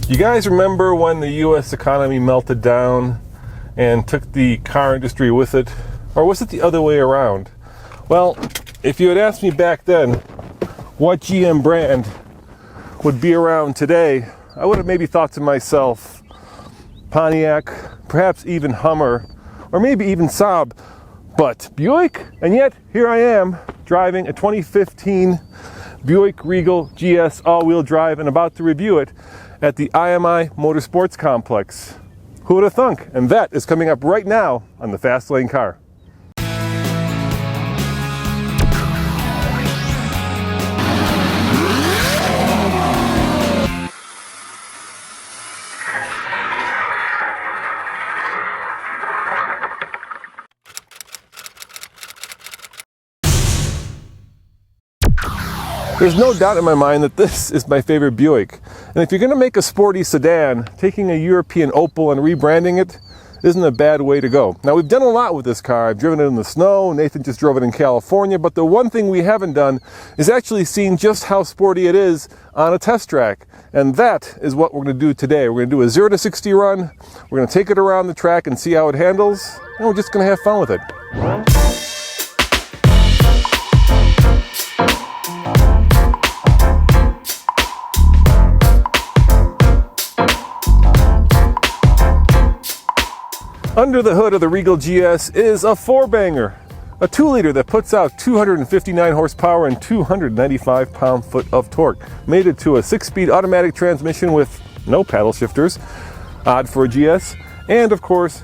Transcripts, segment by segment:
You guys remember when the US economy melted down and took the car industry with it? Or was it the other way around? Well, if you had asked me back then what GM brand would be around today, I would have maybe thought to myself, Pontiac, perhaps even Hummer, or maybe even Saab, but Buick? And yet, here I am, driving a 2015 Buick Regal GS all-wheel drive and about to review it at the IMI Motorsports Complex. Who would have thunk? And that is coming up right now on the Fast Lane Car. There's no doubt in my mind that this is my favorite Buick. And if you're going to make a sporty sedan, taking a European Opel and rebranding it isn't a bad way to go. Now, we've done a lot with this car. I've driven it in the snow. Nathan just drove it in California. But the one thing we haven't done is actually seen just how sporty it is on a test track. And that is what we're going to do today. We're going to do a 0 to 60 run. We're going to take it around the track and see how it handles. And we're just going to have fun with it. Under the hood of the Regal GS is a four-banger, a 2-liter that puts out 259 horsepower and 295 pound-foot of torque, mated to a 6-speed automatic transmission with no paddle shifters, odd for a GS, and of course,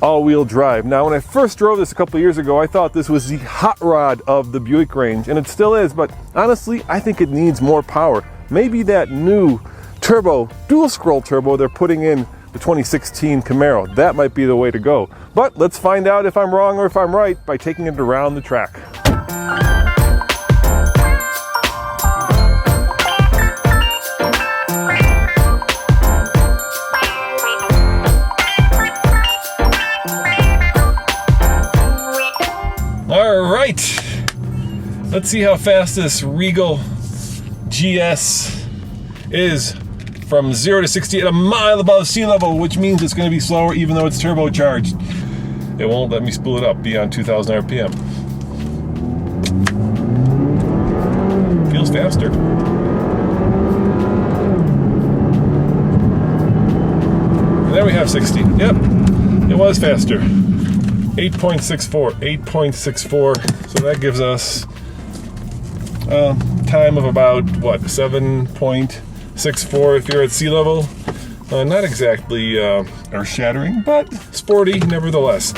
all-wheel drive. Now, when I first drove this a couple of years ago, I thought this was the hot rod of the Buick range, and it still is, but honestly, I think it needs more power. Maybe that new turbo, dual-scroll turbo they're putting in the 2016 Camaro. That might be the way to go. But let's find out if I'm wrong or if I'm right by taking it around the track. All right, let's see how fast this Regal GS is from 0 to 60 at a mile above sea level, which means it's going to be slower even though it's turbocharged. It won't let me spool it up beyond 2,000 RPM. Feels faster. And there we have 60. Yep, it was faster. 8.64, 8.64. So that gives us a time of about, what, 7.64 if you're at sea level. Not exactly earth-shattering, but sporty nevertheless.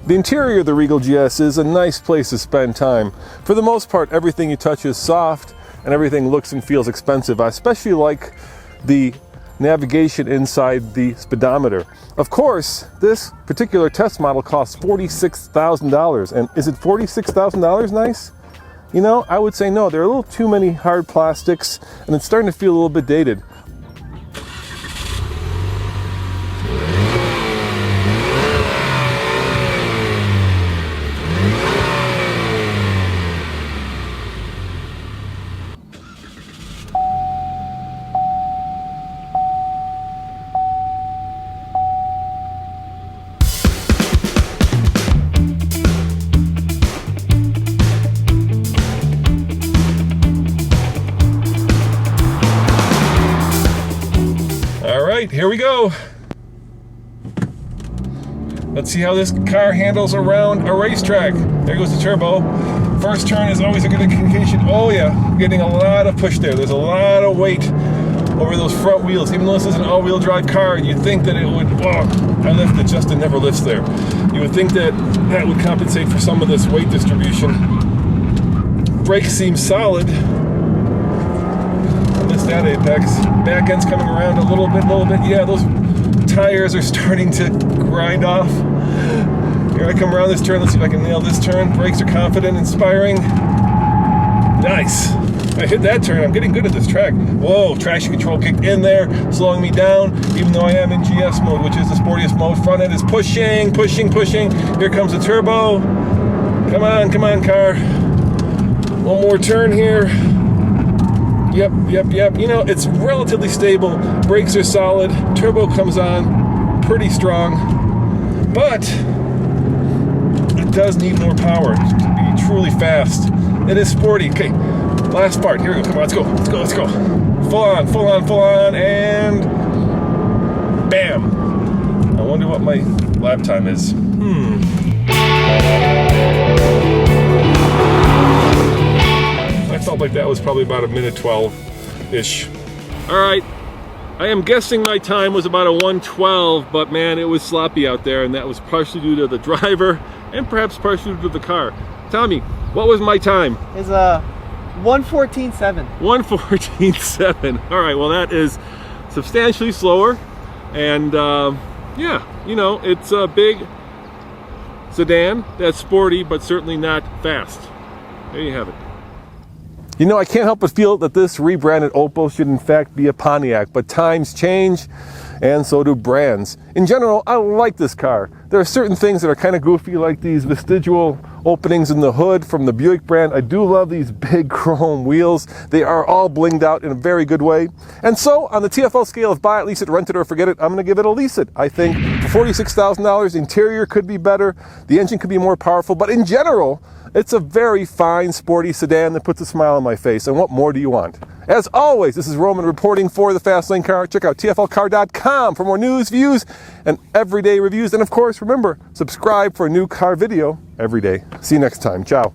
The interior of the Regal GS is a nice place to spend time. For the most part, everything you touch is soft and everything looks and feels expensive. I especially like the navigation inside the speedometer. Of course, this particular test model costs $46,000. And is it $46,000 nice? You know, I would say no. There are a little too many hard plastics and it's starting to feel a little bit dated. Here we go. Let's see how this car handles around a racetrack. There goes the turbo. First turn is always a good indication. Oh yeah, getting a lot of push there. There's a lot of weight over those front wheels. Even though this is an all-wheel drive car, you'd think that it would, oh, I lift it, Justin never lifts there. You would think that that would compensate for some of this weight distribution. Brake seems solid. That apex. Back end's coming around a little bit. Yeah, those tires are starting to grind off. Here I come around this turn. Let's see if I can nail this turn. Brakes are confident, inspiring. Nice. I hit that turn. I'm getting good at this track. Whoa, traction control kicked in there, slowing me down, even though I am in GS mode, which is the sportiest mode. Front end is pushing, pushing, pushing. Here comes the turbo. Come on, car. One more turn here. Yep. You know, it's relatively stable. Brakes are solid. Turbo comes on pretty strong. But it does need more power to be truly fast. It is sporty. Okay, last part. Here we go. Come on, let's go. Full on, and bam. I wonder what my lap time is. I felt like that was probably about a minute 12-ish. All right, I am guessing my time was about a 1:12, but man, it was sloppy out there, and that was partially due to the driver and perhaps partially due to the car. Tell me, what was my time? It's 1:14.7. 1:14.7. All right, well that is substantially slower, and yeah, you know, it's a big sedan that's sporty, but certainly not fast. There you have it. You know, I can't help but feel that this rebranded Opel should in fact be a Pontiac, but times change, and so do brands. In general, I like this car. There are certain things that are kind of goofy, like these vestigial openings in the hood from the Buick brand. I do love these big chrome wheels. They are all blinged out in a very good way. And so, on the TFL scale of buy it, lease it, rent it, or forget it, I'm going to give it a lease it. I think for $46,000, the interior could be better, the engine could be more powerful, but in general, it's a very fine, sporty sedan that puts a smile on my face. And what more do you want? As always, this is Roman reporting for the Fastlane Car. Check out tflcar.com for more news, views, and everyday reviews. And of course, remember, subscribe for a new car video every day. See you next time. Ciao.